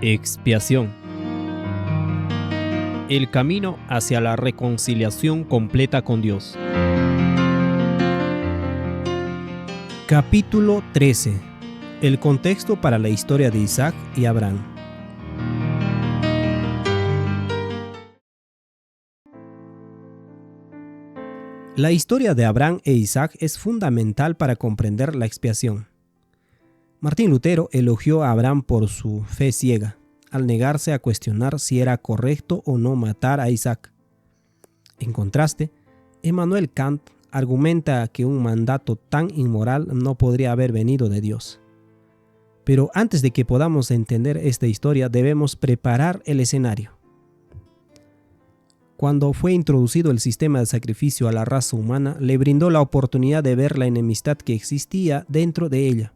Expiación. El camino hacia la reconciliación completa con Dios. Capítulo 13. El contexto para la historia de Isaac y Abraham. La historia de Abraham e Isaac es fundamental para comprender la expiación. Martín Lutero elogió a Abraham por su fe ciega, al negarse a cuestionar si era correcto o no matar a Isaac. En contraste, Immanuel Kant argumenta que un mandato tan inmoral no podría haber venido de Dios. Pero antes de que podamos entender esta historia, debemos preparar el escenario. Cuando fue introducido el sistema de sacrificio a la raza humana, le brindó la oportunidad de ver la enemistad que existía dentro de ella.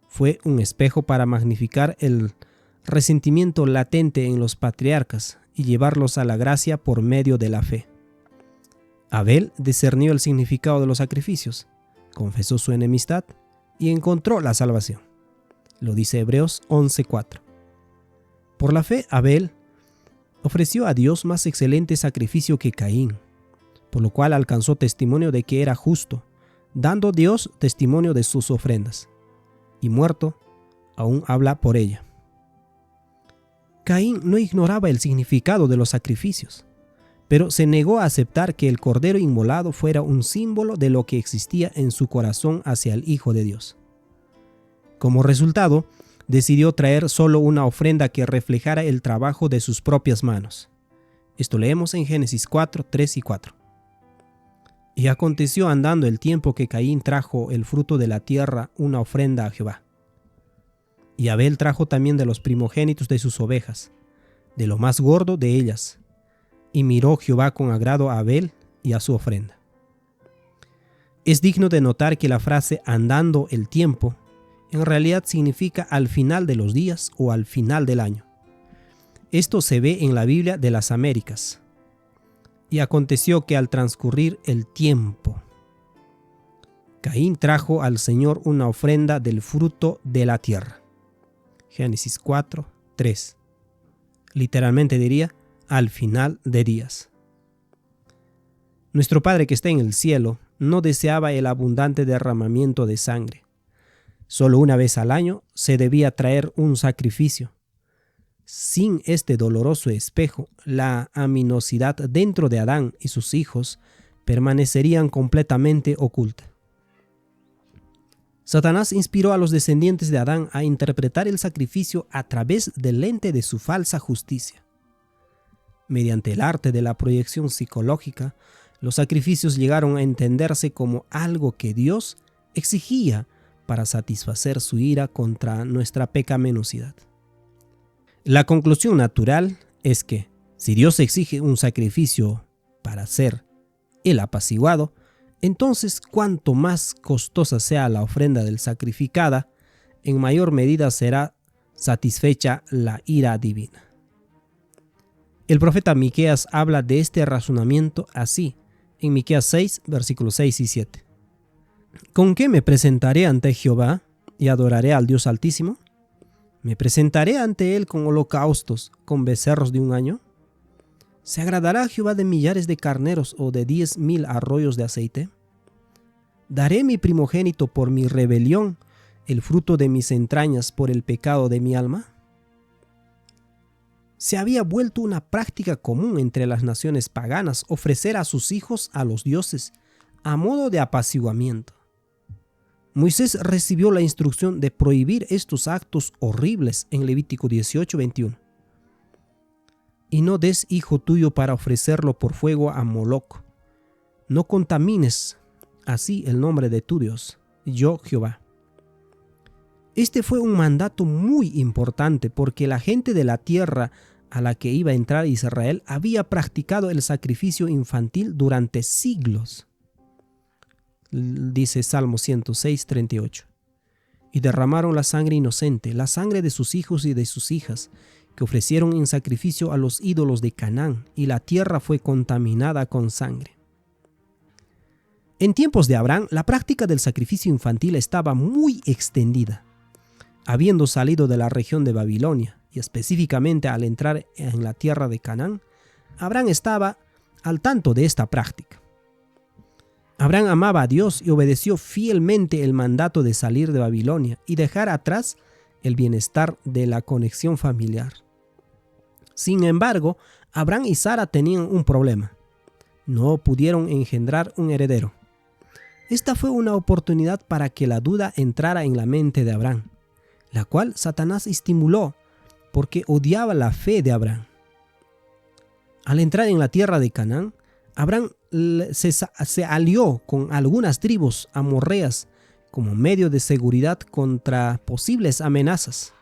Fue un espejo para magnificar el resentimiento latente en los patriarcas y llevarlos a la gracia por medio de la fe. Abel discernió el significado de los sacrificios, confesó su enemistad y encontró la salvación. Lo dice Hebreos 11:4. Por la fe, Abel ofreció a Dios más excelente sacrificio que Caín, por lo cual alcanzó testimonio de que era justo, dando Dios testimonio de sus ofrendas. Y muerto, aún habla por ella. Caín no ignoraba el significado de los sacrificios, pero se negó a aceptar que el cordero inmolado fuera un símbolo de lo que existía en su corazón hacia el Hijo de Dios. Como resultado, decidió traer solo una ofrenda que reflejara el trabajo de sus propias manos. Esto leemos en Génesis 4, 3 y 4. Y aconteció andando el tiempo que Caín trajo el fruto de la tierra una ofrenda a Jehová. Y Abel trajo también de los primogénitos de sus ovejas, de lo más gordo de ellas. Y miró Jehová con agrado a Abel y a su ofrenda. Es digno de notar que la frase andando el tiempo en realidad significa al final de los días o al final del año. Esto se ve en la Biblia de las Américas. Y aconteció que al transcurrir el tiempo, Caín trajo al Señor una ofrenda del fruto de la tierra. Génesis 4, 3. Literalmente diría, al final de días. Nuestro Padre que está en el cielo no deseaba el abundante derramamiento de sangre. Solo una vez al año se debía traer un sacrificio. Sin este doloroso espejo, la aminosidad dentro de Adán y sus hijos permanecerían completamente oculta. Satanás inspiró a los descendientes de Adán a interpretar el sacrificio a través del lente de su falsa justicia. Mediante el arte de la proyección psicológica, los sacrificios llegaron a entenderse como algo que Dios exigía para satisfacer su ira contra nuestra pecaminosidad. La conclusión natural es que, si Dios exige un sacrificio para ser el apaciguado, entonces cuanto más costosa sea la ofrenda del sacrificada, en mayor medida será satisfecha la ira divina. El profeta Miqueas habla de este razonamiento así, en Miqueas 6, versículos 6 y 7. ¿Con qué me presentaré ante Jehová y adoraré al Dios Altísimo? ¿Me presentaré ante él con holocaustos, con becerros de un año? ¿Se agradará Jehová de millares de carneros o de 10,000 arroyos de aceite? ¿Daré mi primogénito por mi rebelión, el fruto de mis entrañas por el pecado de mi alma? Se había vuelto una práctica común entre las naciones paganas ofrecer a sus hijos a los dioses a modo de apaciguamiento. Moisés recibió la instrucción de prohibir estos actos horribles en Levítico 18:21. Y no des hijo tuyo para ofrecerlo por fuego a Moloc. No contamines así el nombre de tu Dios, yo Jehová. Este fue un mandato muy importante porque la gente de la tierra a la que iba a entrar Israel había practicado el sacrificio infantil durante siglos. Dice Salmo 106, 38. Y derramaron la sangre inocente, la sangre de sus hijos y de sus hijas, que ofrecieron en sacrificio a los ídolos de Canaán, y la tierra fue contaminada con sangre. En tiempos de Abraham, la práctica del sacrificio infantil estaba muy extendida. Habiendo salido de la región de Babilonia y específicamente al entrar en la tierra de Canaán, Abraham estaba al tanto de esta práctica. Abraham amaba a Dios y obedeció fielmente el mandato de salir de Babilonia y dejar atrás el bienestar de la conexión familiar. Sin embargo, Abraham y Sara tenían un problema. No pudieron engendrar un heredero. Esta fue una oportunidad para que la duda entrara en la mente de Abraham, la cual Satanás estimuló porque odiaba la fe de Abraham. Al entrar en la tierra de Canaán, Abraham se alió con algunas tribus amorreas como medio de seguridad contra posibles amenazas.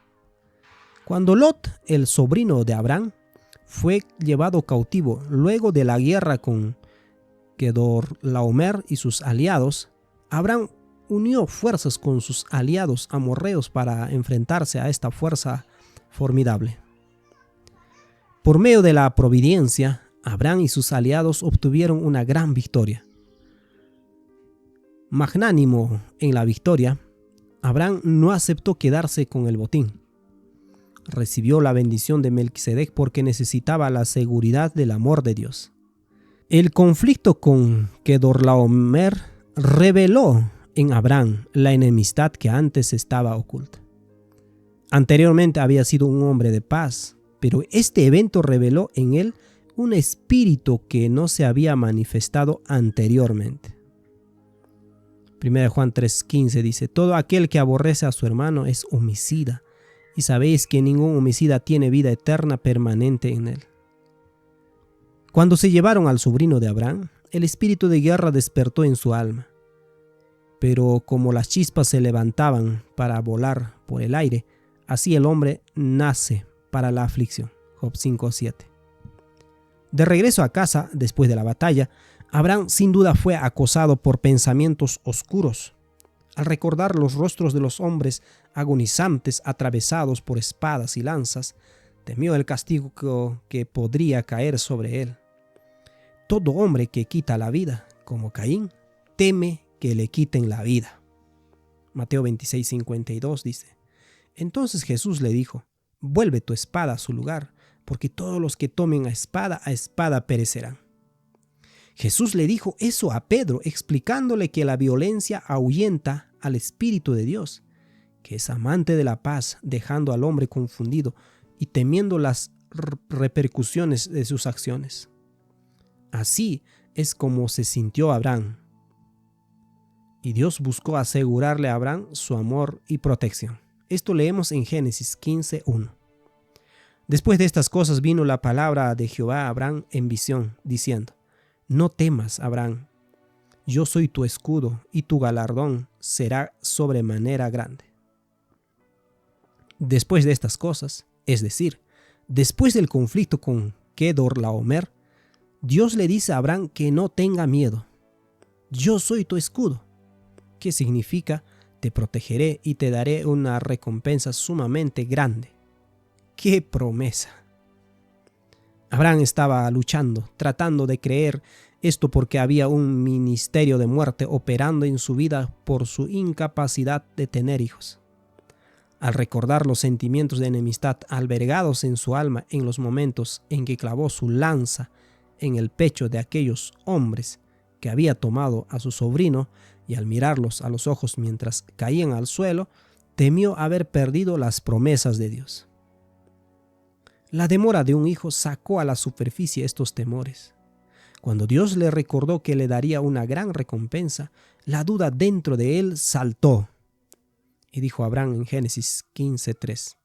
Cuando Lot, el sobrino de Abraham, fue llevado cautivo luego de la guerra con Kedorlaomer y sus aliados, Abraham unió fuerzas con sus aliados amorreos para enfrentarse a esta fuerza formidable. Por medio de la providencia, Abraham y sus aliados obtuvieron una gran victoria. Magnánimo en la victoria, Abraham no aceptó quedarse con el botín. Recibió la bendición de Melquisedec porque necesitaba la seguridad del amor de Dios. El conflicto con Kedorlaomer reveló en Abraham la enemistad que antes estaba oculta. Anteriormente había sido un hombre de paz, pero este evento reveló en él un espíritu que no se había manifestado anteriormente. 1 Juan 3:15 dice: todo aquel que aborrece a su hermano es homicida, y sabéis que ningún homicida tiene vida eterna permanente en él. Cuando se llevaron al sobrino de Abraham, el espíritu de guerra despertó en su alma. Pero como las chispas se levantaban para volar por el aire, así el hombre nace para la aflicción. Job 5:7. De regreso a casa, después de la batalla, Abraham sin duda fue acosado por pensamientos oscuros. Al recordar los rostros de los hombres agonizantes atravesados por espadas y lanzas, temió el castigo que podría caer sobre él. Todo hombre que quita la vida, como Caín, teme que le quiten la vida. Mateo 26:52 dice: entonces Jesús le dijo: vuelve tu espada a su lugar, porque todos los que tomen a espada perecerán. Jesús le dijo eso a Pedro, explicándole que la violencia ahuyenta al Espíritu de Dios, que es amante de la paz, dejando al hombre confundido y temiendo las repercusiones de sus acciones. Así es como se sintió Abraham. Y Dios buscó asegurarle a Abraham su amor y protección. Esto leemos en Génesis 15:1. Después de estas cosas vino la palabra de Jehová a Abraham en visión, diciendo: no temas, Abraham, yo soy tu escudo, y tu galardón será sobremanera grande. Después de estas cosas, es decir, después del conflicto con Kedorlaomer, Dios le dice a Abraham que no tenga miedo. Yo soy tu escudo, que significa: te protegeré y te daré una recompensa sumamente grande. ¡Qué promesa! Abraham estaba luchando, tratando de creer esto porque había un ministerio de muerte operando en su vida por su incapacidad de tener hijos. Al recordar los sentimientos de enemistad albergados en su alma en los momentos en que clavó su lanza en el pecho de aquellos hombres que había tomado a su sobrino, y al mirarlos a los ojos mientras caían al suelo, temió haber perdido las promesas de Dios. La demora de un hijo sacó a la superficie estos temores. Cuando Dios le recordó que le daría una gran recompensa, la duda dentro de él saltó. Y dijo Abraham en Génesis 15:3.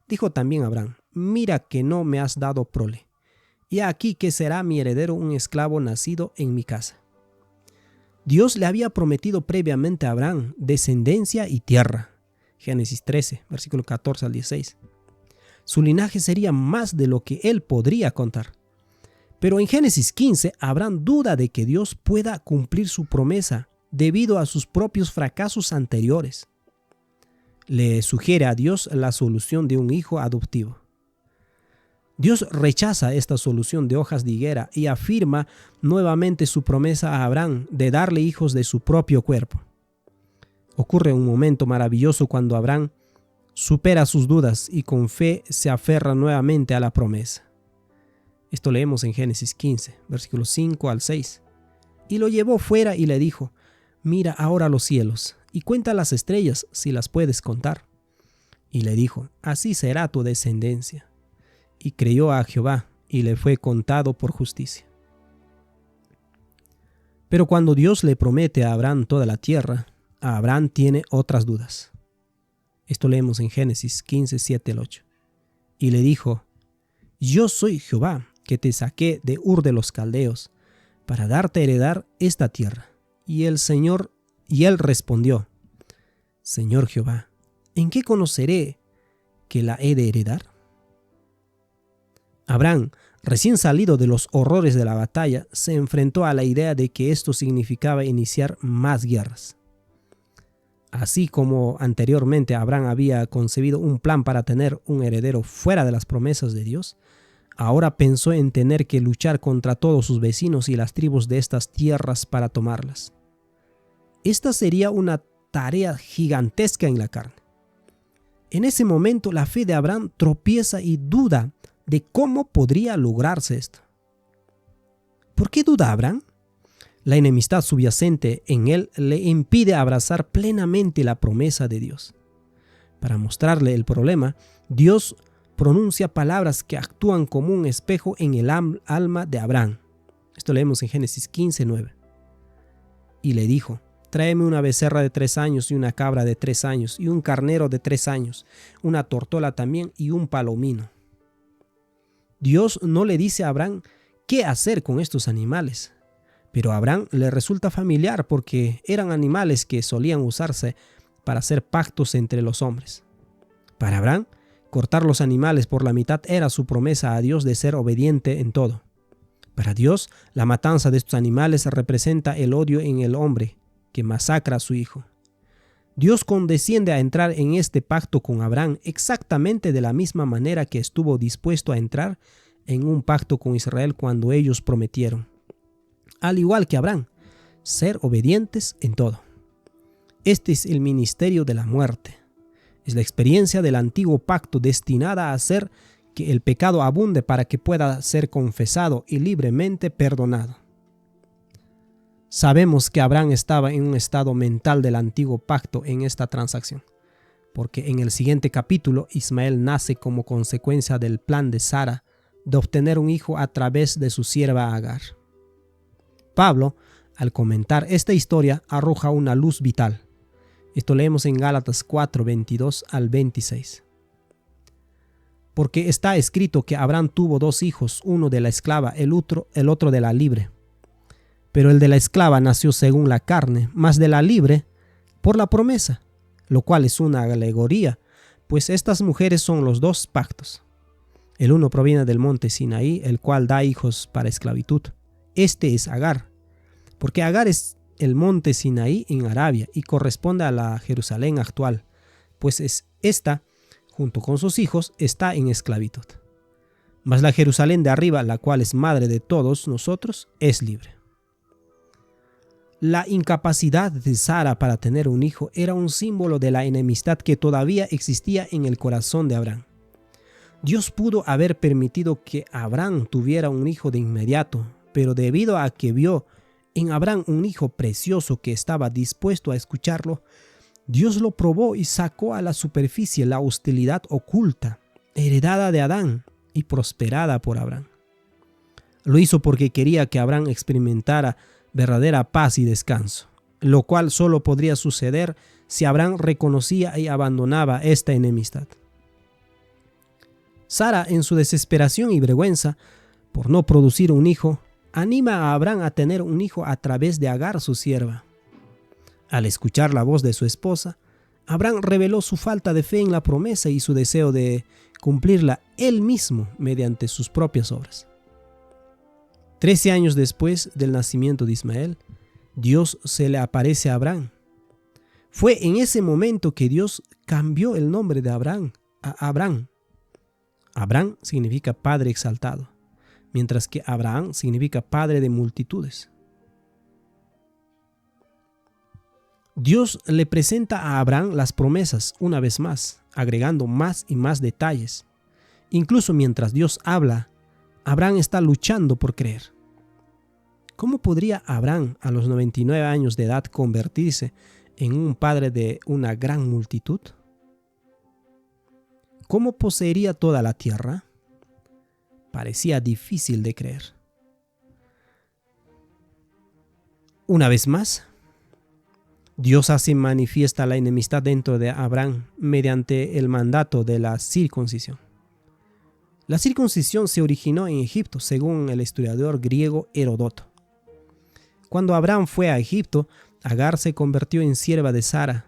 Dijo también Abraham: mira que no me has dado prole, y aquí que será mi heredero un esclavo nacido en mi casa. Dios le había prometido previamente a Abraham descendencia y tierra. Génesis 13, versículo 14 al 16. Su linaje sería más de lo que él podría contar. Pero en Génesis 15, Abraham duda de que Dios pueda cumplir su promesa debido a sus propios fracasos anteriores. Le sugiere a Dios la solución de un hijo adoptivo. Dios rechaza esta solución de hojas de higuera y afirma nuevamente su promesa a Abraham de darle hijos de su propio cuerpo. Ocurre un momento maravilloso cuando Abraham supera sus dudas y con fe se aferra nuevamente a la promesa. Esto leemos en Génesis 15, versículos 5 al 6. Y lo llevó fuera y le dijo: mira ahora los cielos y cuenta las estrellas si las puedes contar. Y le dijo: así será tu descendencia. Y creyó a Jehová y le fue contado por justicia. Pero cuando Dios le promete a Abraham toda la tierra, Abraham tiene otras dudas. Esto leemos en Génesis 15, 7 al 8. Y le dijo: yo soy Jehová, que te saqué de Ur de los Caldeos, para darte a heredar esta tierra. Y él respondió: Señor Jehová, ¿en qué conoceré que la he de heredar? Abraham, recién salido de los horrores de la batalla, se enfrentó a la idea de que esto significaba iniciar más guerras. Así como anteriormente Abraham había concebido un plan para tener un heredero fuera de las promesas de Dios, ahora pensó en tener que luchar contra todos sus vecinos y las tribus de estas tierras para tomarlas. Esta sería una tarea gigantesca en la carne. En ese momento la fe de Abraham tropieza y duda de cómo podría lograrse esto. ¿Por qué duda Abraham? La enemistad subyacente en él le impide abrazar plenamente la promesa de Dios. Para mostrarle el problema, Dios pronuncia palabras que actúan como un espejo en el alma de Abraham. Esto leemos en Génesis 15, 9. Y le dijo: tráeme una becerra de 3 años y una cabra de 3 años y un carnero de 3 años, una tortola también y un palomino. Dios no le dice a Abraham qué hacer con estos animales, pero a Abraham le resulta familiar porque eran animales que solían usarse para hacer pactos entre los hombres. Para Abraham, cortar los animales por la mitad era su promesa a Dios de ser obediente en todo. Para Dios, la matanza de estos animales representa el odio en el hombre que masacra a su hijo. Dios condesciende a entrar en este pacto con Abraham exactamente de la misma manera que estuvo dispuesto a entrar en un pacto con Israel cuando ellos prometieron, al igual que Abraham, ser obedientes en todo. Este es el ministerio de la muerte. Es la experiencia del antiguo pacto destinada a hacer que el pecado abunde para que pueda ser confesado y libremente perdonado. Sabemos que Abraham estaba en un estado mental del antiguo pacto en esta transacción, porque en el siguiente capítulo Ismael nace como consecuencia del plan de Sara de obtener un hijo a través de su sierva Agar. Pablo, al comentar esta historia, arroja una luz vital. Esto leemos en Gálatas 4, 22 al 26. Porque está escrito que Abraham tuvo 2 hijos, uno de la esclava, el otro de la libre. Pero el de la esclava nació según la carne, mas de la libre por la promesa, lo cual es una alegoría, pues estas mujeres son los 2 pactos. El uno proviene del monte Sinaí, el cual da hijos para esclavitud. Este es Agar, porque Agar es el monte Sinaí en Arabia y corresponde a la Jerusalén actual, pues esta, junto con sus hijos, está en esclavitud. Mas la Jerusalén de arriba, la cual es madre de todos nosotros, es libre. La incapacidad de Sara para tener un hijo era un símbolo de la enemistad que todavía existía en el corazón de Abraham. Dios pudo haber permitido que Abraham tuviera un hijo de inmediato, pero debido a que vio en Abraham un hijo precioso que estaba dispuesto a escucharlo, Dios lo probó y sacó a la superficie la hostilidad oculta, heredada de Adán y prosperada por Abraham. Lo hizo porque quería que Abraham experimentara verdadera paz y descanso, lo cual solo podría suceder si Abraham reconocía y abandonaba esta enemistad. Sara, en su desesperación y vergüenza por no producir un hijo, anima a Abraham a tener un hijo a través de Agar, su sierva. Al escuchar la voz de su esposa, Abraham reveló su falta de fe en la promesa y su deseo de cumplirla él mismo mediante sus propias obras. 13 años después del nacimiento de Ismael, Dios se le aparece a Abraham. Fue en ese momento que Dios cambió el nombre de Abraham a Abraham. Abraham significa padre exaltado, mientras que Abraham significa padre de multitudes. Dios le presenta a Abraham las promesas una vez más, agregando más y más detalles. Incluso mientras Dios habla, Abraham está luchando por creer. ¿Cómo podría Abraham a los 99 años de edad convertirse en un padre de una gran multitud? ¿Cómo poseería toda la tierra? Parecía difícil de creer. Una vez más, Dios hace manifiesta la enemistad dentro de Abraham mediante el mandato de la circuncisión. La circuncisión se originó en Egipto, según el historiador griego Heródoto. Cuando Abraham fue a Egipto, Agar se convirtió en sierva de Sara.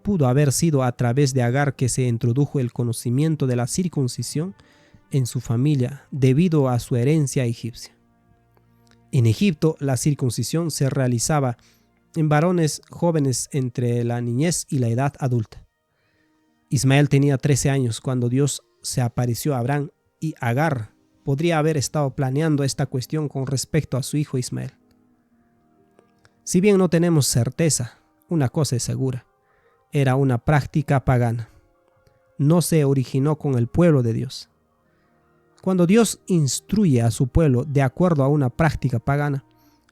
Pudo haber sido a través de Agar que se introdujo el conocimiento de la circuncisión en su familia debido a su herencia egipcia. En Egipto, la circuncisión se realizaba en varones jóvenes entre la niñez y la edad adulta. Ismael tenía 13 años cuando Dios se apareció a Abraham, y Agar podría haber estado planeando esta cuestión con respecto a su hijo Ismael. Si bien no tenemos certeza, una cosa es segura: era una práctica pagana. No se originó con el pueblo de Dios. Cuando Dios instruye a su pueblo de acuerdo a una práctica pagana,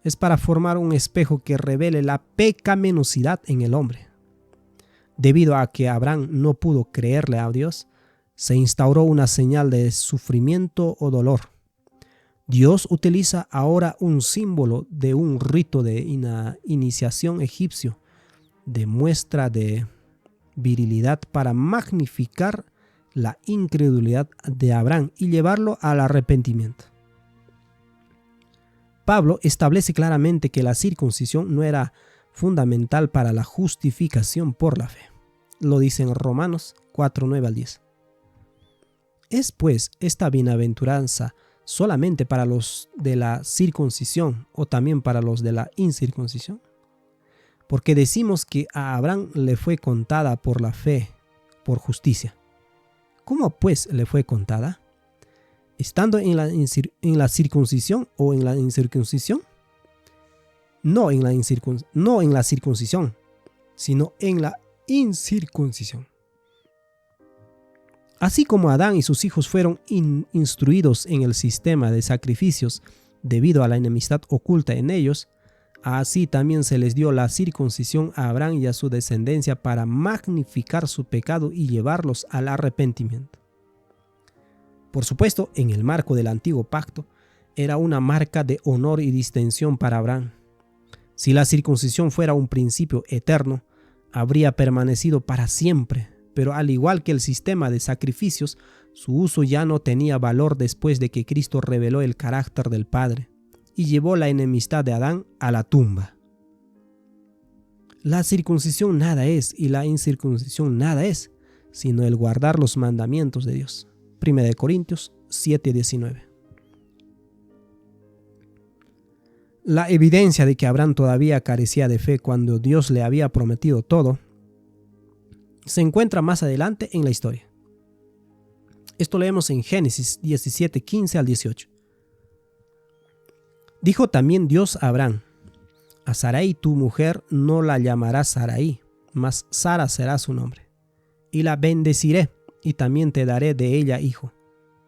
es para formar un espejo que revele la pecaminosidad en el hombre. Debido a que Abraham no pudo creerle a Dios, se instauró una señal de sufrimiento o dolor. Dios utiliza ahora un símbolo de un rito de iniciación egipcio, de muestra de virilidad, para magnificar la incredulidad de Abraham y llevarlo al arrepentimiento. Pablo establece claramente que la circuncisión no era fundamental para la justificación por la fe. Lo dice en Romanos 4, 9 al 10. ¿Es pues esta bienaventuranza solamente para los de la circuncisión o también para los de la incircuncisión? Porque decimos que a Abraham le fue contada por la fe, por justicia. ¿Cómo pues le fue contada? ¿Estando en la circuncisión o en la incircuncisión? No en la circuncisión, sino en la incircuncisión. Así como Adán y sus hijos fueron instruidos en el sistema de sacrificios debido a la enemistad oculta en ellos, así también se les dio la circuncisión a Abraham y a su descendencia para magnificar su pecado y llevarlos al arrepentimiento. Por supuesto, en el marco del antiguo pacto, era una marca de honor y distinción para Abraham. Si la circuncisión fuera un principio eterno, habría permanecido para siempre, pero al igual que el sistema de sacrificios, su uso ya no tenía valor después de que Cristo reveló el carácter del Padre y llevó la enemistad de Adán a la tumba. La circuncisión nada es y la incircuncisión nada es, sino el guardar los mandamientos de Dios. 1 Corintios 7:19. La evidencia de que Abraham todavía carecía de fe cuando Dios le había prometido todo se encuentra más adelante en la historia. Esto leemos en Génesis 17:15 al 18. Dijo también Dios a Abraham: a Sarai tu mujer no la llamarás Sarai, mas Sara será su nombre. Y la bendeciré, y también te daré de ella hijo.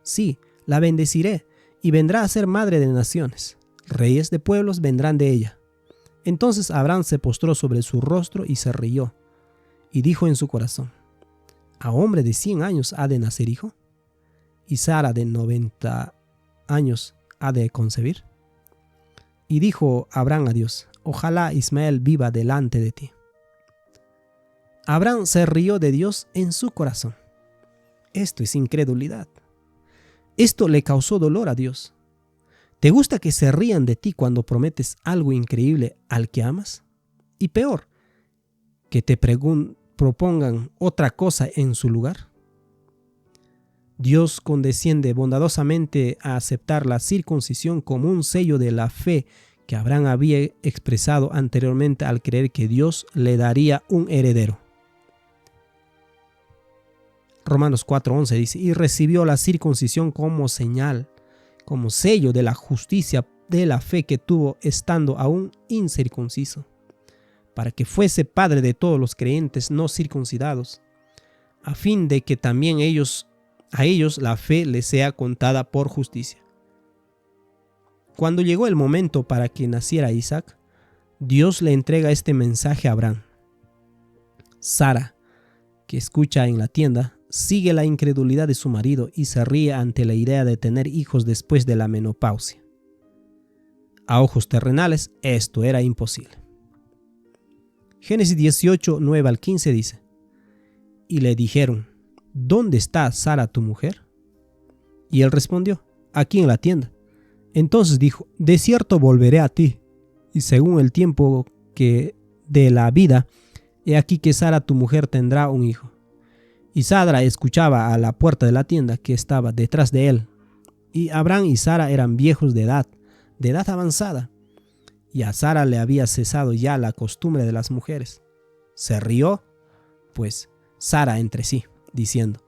Sí, la bendeciré, y vendrá a ser madre de naciones. Reyes de pueblos vendrán de ella. Entonces Abraham se postró sobre su rostro y se rió, y dijo en su corazón: ¿a hombre de 100 años ha de nacer hijo? ¿Y Sara de 90 años ha de concebir? Y dijo Abraham a Dios: ojalá Ismael viva delante de ti. Abraham se rió de Dios en su corazón. Esto es incredulidad. Esto le causó dolor a Dios. ¿Te gusta que se rían de ti cuando prometes algo increíble al que amas? Y peor, que te propongan otra cosa en su lugar. Dios condesciende bondadosamente a aceptar la circuncisión como un sello de la fe que Abraham había expresado anteriormente al creer que Dios le daría un heredero. Romanos 4:11 dice: y recibió la circuncisión como señal, como sello de la justicia de la fe que tuvo estando aún incircunciso, para que fuese padre de todos los creyentes no circuncidados, a fin de que también a ellos la fe les sea contada por justicia. Cuando llegó el momento para que naciera Isaac, Dios le entrega este mensaje a Abraham. Sara, que escucha en la tienda, sigue la incredulidad de su marido y se ríe ante la idea de tener hijos después de la menopausia. A ojos terrenales, esto era imposible. Génesis 18, 9 al 15 dice: Y le dijeron: ¿Dónde está Sara tu mujer? Y él respondió: Aquí en la tienda. Entonces dijo: De cierto volveré a ti, y según el tiempo que de la vida, he aquí que Sara tu mujer tendrá un hijo. Y Sara escuchaba a la puerta de la tienda que estaba detrás de él. Y Abraham y Sara eran viejos de edad avanzada, y a Sara le había cesado ya la costumbre de las mujeres. Se rió, pues, Sara entre sí, diciendo: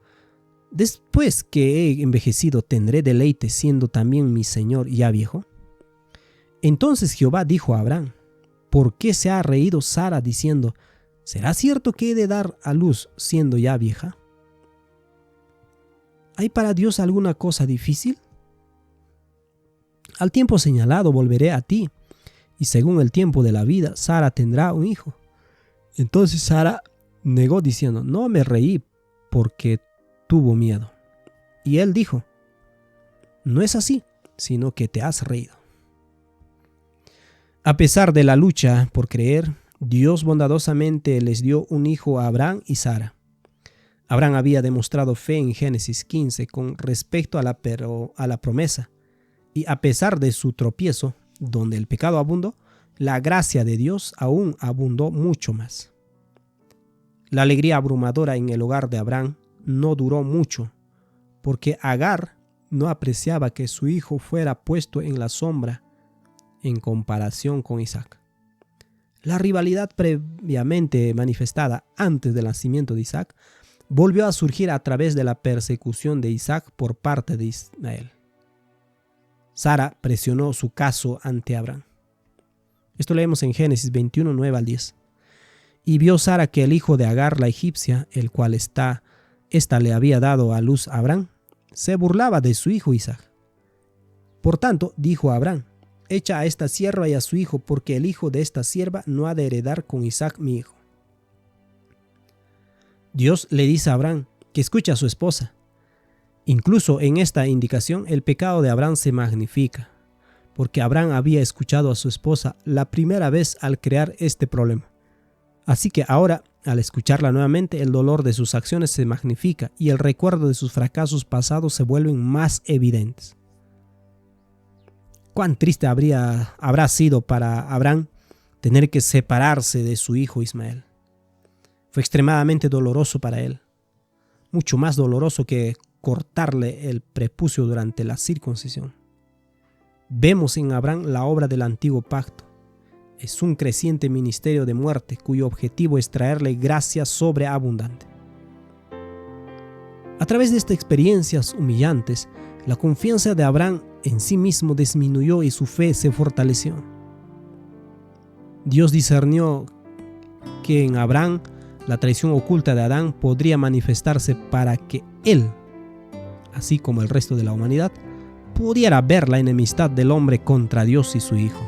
Después que he envejecido, ¿tendré deleite siendo también mi señor ya viejo? Entonces Jehová dijo a Abraham: ¿Por qué se ha reído Sara diciendo: ¿será cierto que he de dar a luz siendo ya vieja? ¿Hay para Dios alguna cosa difícil? Al tiempo señalado volveré a ti, y según el tiempo de la vida, Sara tendrá un hijo. Entonces Sara negó diciendo: No me reí, porque tuvo miedo. Y él dijo: No es así, sino que te has reído. A pesar de la lucha por creer, Dios bondadosamente les dio un hijo a Abraham y Sara. Abraham había demostrado fe en Génesis 15 con respecto a la promesa, y a pesar de su tropiezo, donde el pecado abundó, la gracia de Dios aún abundó mucho más. La alegría abrumadora en el hogar de Abraham no duró mucho, porque Agar no apreciaba que su hijo fuera puesto en la sombra en comparación con Isaac. La rivalidad previamente manifestada antes del nacimiento de Isaac volvió a surgir a través de la persecución de Isaac por parte de Ismael. Sara presionó su caso ante Abraham. Esto leemos en Génesis 21, 9 al 10. Y vio Sara que el hijo de Agar la egipcia, el cual ésta le había dado a luz a Abraham, se burlaba de su hijo Isaac. Por tanto, dijo a Abraham: Echa a esta sierva y a su hijo, porque el hijo de esta sierva no ha de heredar con Isaac mi hijo. Dios le dice a Abraham que escuche a su esposa. Incluso en esta indicación el pecado de Abraham se magnifica, porque Abraham había escuchado a su esposa la primera vez al crear este problema. Así que ahora, al escucharla nuevamente, el dolor de sus acciones se magnifica y el recuerdo de sus fracasos pasados se vuelven más evidentes. Cuán triste habrá sido para Abraham tener que separarse de su hijo Ismael. Fue extremadamente doloroso para él, mucho más doloroso que cortarle el prepucio durante la circuncisión. Vemos en Abraham la obra del antiguo pacto. Es un creciente ministerio de muerte cuyo objetivo es traerle gracia sobreabundante. A través de estas experiencias humillantes, la confianza de Abraham en sí mismo disminuyó y su fe se fortaleció. Dios discernió que en Abraham la traición oculta de Adán podría manifestarse para que él, así como el resto de la humanidad, pudiera ver la enemistad del hombre contra Dios y su Hijo.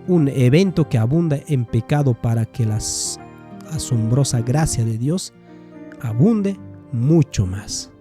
Un evento que abunda en pecado para que la asombrosa gracia de Dios abunde mucho más.